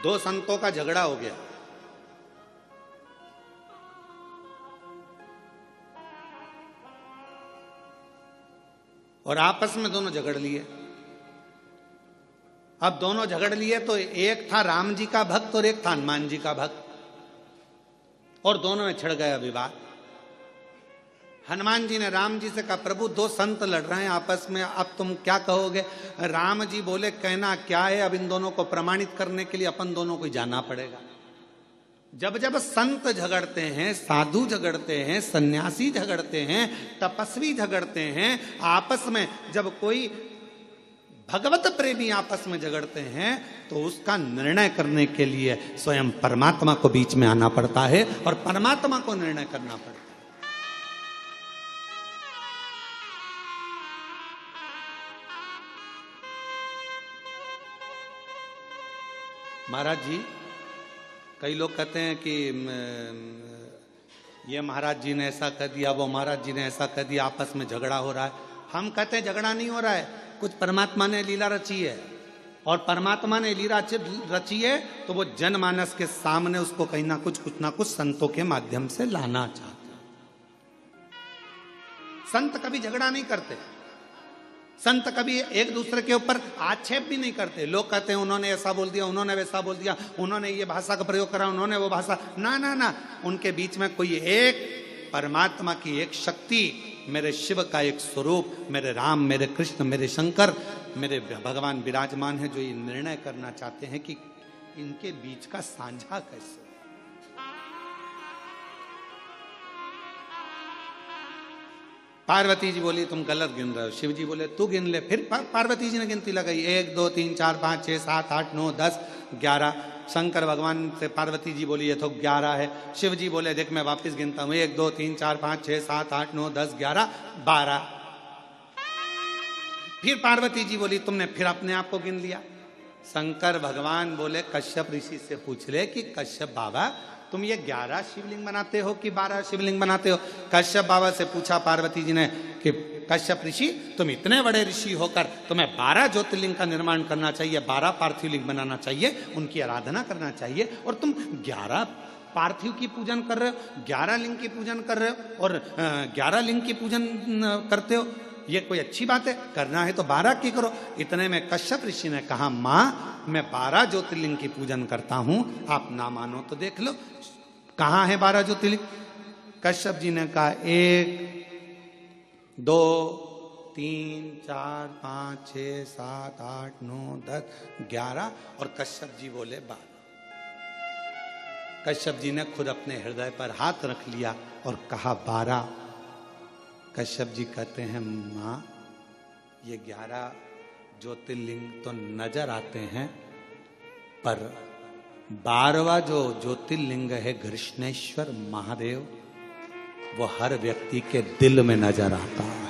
दो संतों का झगड़ा हो गया। और आपस में दोनों झगड़ लिए। अब दोनों झगड़ लिए तो एक था राम जी का भक्त और एक था हनुमान जी का भक्त, और दोनों में छिड़ गया विवाद। हनुमान जी ने राम जी से कहा, प्रभु दो संत लड़ रहे हैं आपस में, अब तुम क्या कहोगे? राम जी बोले, कहना क्या है, अब इन दोनों को प्रमाणित करने के लिए अपन दोनों को जाना पड़ेगा। जब जब संत झगड़ते हैं, साधु झगड़ते हैं, सन्यासी झगड़ते हैं, तपस्वी झगड़ते हैं आपस में, जब कोई भगवत प्रेमी आपस में झगड़ते हैं, तो उसका निर्णय करने के लिए स्वयं परमात्मा को बीच में आना पड़ता है और परमात्मा को निर्णय करना पड़ता है। महाराज जी, कई लोग कहते हैं कि ये महाराज जी ने ऐसा कह दिया, वो महाराज जी ने ऐसा कह दिया, आपस में झगड़ा हो रहा है। हम कहते हैं झगड़ा नहीं हो रहा है, कुछ परमात्मा ने लीला रची है, और परमात्मा ने लीला रची है तो वो जनमानस के सामने उसको कहीं ना कुछ संतों के माध्यम से लाना चाहते हैं। संत कभी झगड़ा नहीं करते, संत कभी एक दूसरे के ऊपर आक्षेप भी नहीं करते। लोग कहते हैं उन्होंने ऐसा बोल दिया, उन्होंने वैसा बोल दिया, उन्होंने ये भाषा का प्रयोग करा, उन्होंने वो भाषा, ना ना ना, उनके बीच में कोई एक परमात्मा की एक शक्ति, मेरे शिव का एक स्वरूप, मेरे राम, मेरे कृष्ण, मेरे शंकर, मेरे भगवान विराजमान है, जो ये निर्णय करना चाहते हैं कि इनके बीच का साझा कैसे। पार्वती जी बोली तुम गलत गिन रहे हो, शिव जी बोले तू गिन ले। फिर पार्वती जी ने गिनती लगाई, 1 2 3 4 5 6 7 8 9 10 11। शंकर भगवान से पार्वती जी बोली ये तो 11 है। शिव जी बोले देख मैं वापस गिनता हूं, 1 2 3 4 5 6 7 8 9 10 11 12। फिर पार्वती जी बोली तुमने फिर अपने आप को गिन लिया। शंकर भगवान बोले कश्यप ऋषि से पूछ ले कि कश्यप बाबा तुम ये 11 शिवलिंग बनाते हो कि 12 शिवलिंग बनाते हो? कश्यप बाबा से पूछा पार्वती जी ने कि कश्यप ऋषि तुम इतने बड़े ऋषि होकर तुम्हें 12 ज्योतिर्लिंग का निर्माण करना चाहिए, 12 पार्थिव लिंग बनाना चाहिए, उनकी आराधना करना चाहिए, और तुम 11 पार्थिव की पूजन कर रहे हो, 11 लिंग की पूजन कर रहे हो और 11 लिंग की पूजन करते हो, ये कोई अच्छी बात है? करना है तो 12 की करो। इतने में कश्यप ऋषि ने कहा माँ मैं 12 ज्योतिर्लिंग की पूजन करता हूं, आप ना मानो तो देख लो कहां है 12 ज्योतिर्लिंग। कश्यप जी ने कहा 1 2 3 4 5 6 7 8 9 10 11 और कश्यप जी बोले 12। कश्यप जी ने खुद अपने हृदय पर हाथ रख लिया और कहा 12। कश्यप जी कहते हैं माँ ये 11 ज्योतिर्लिंग तो नजर आते हैं, पर 12वां जो ज्योतिर्लिंग है घृष्णेश्वर महादेव, वो हर व्यक्ति के दिल में नजर आता है।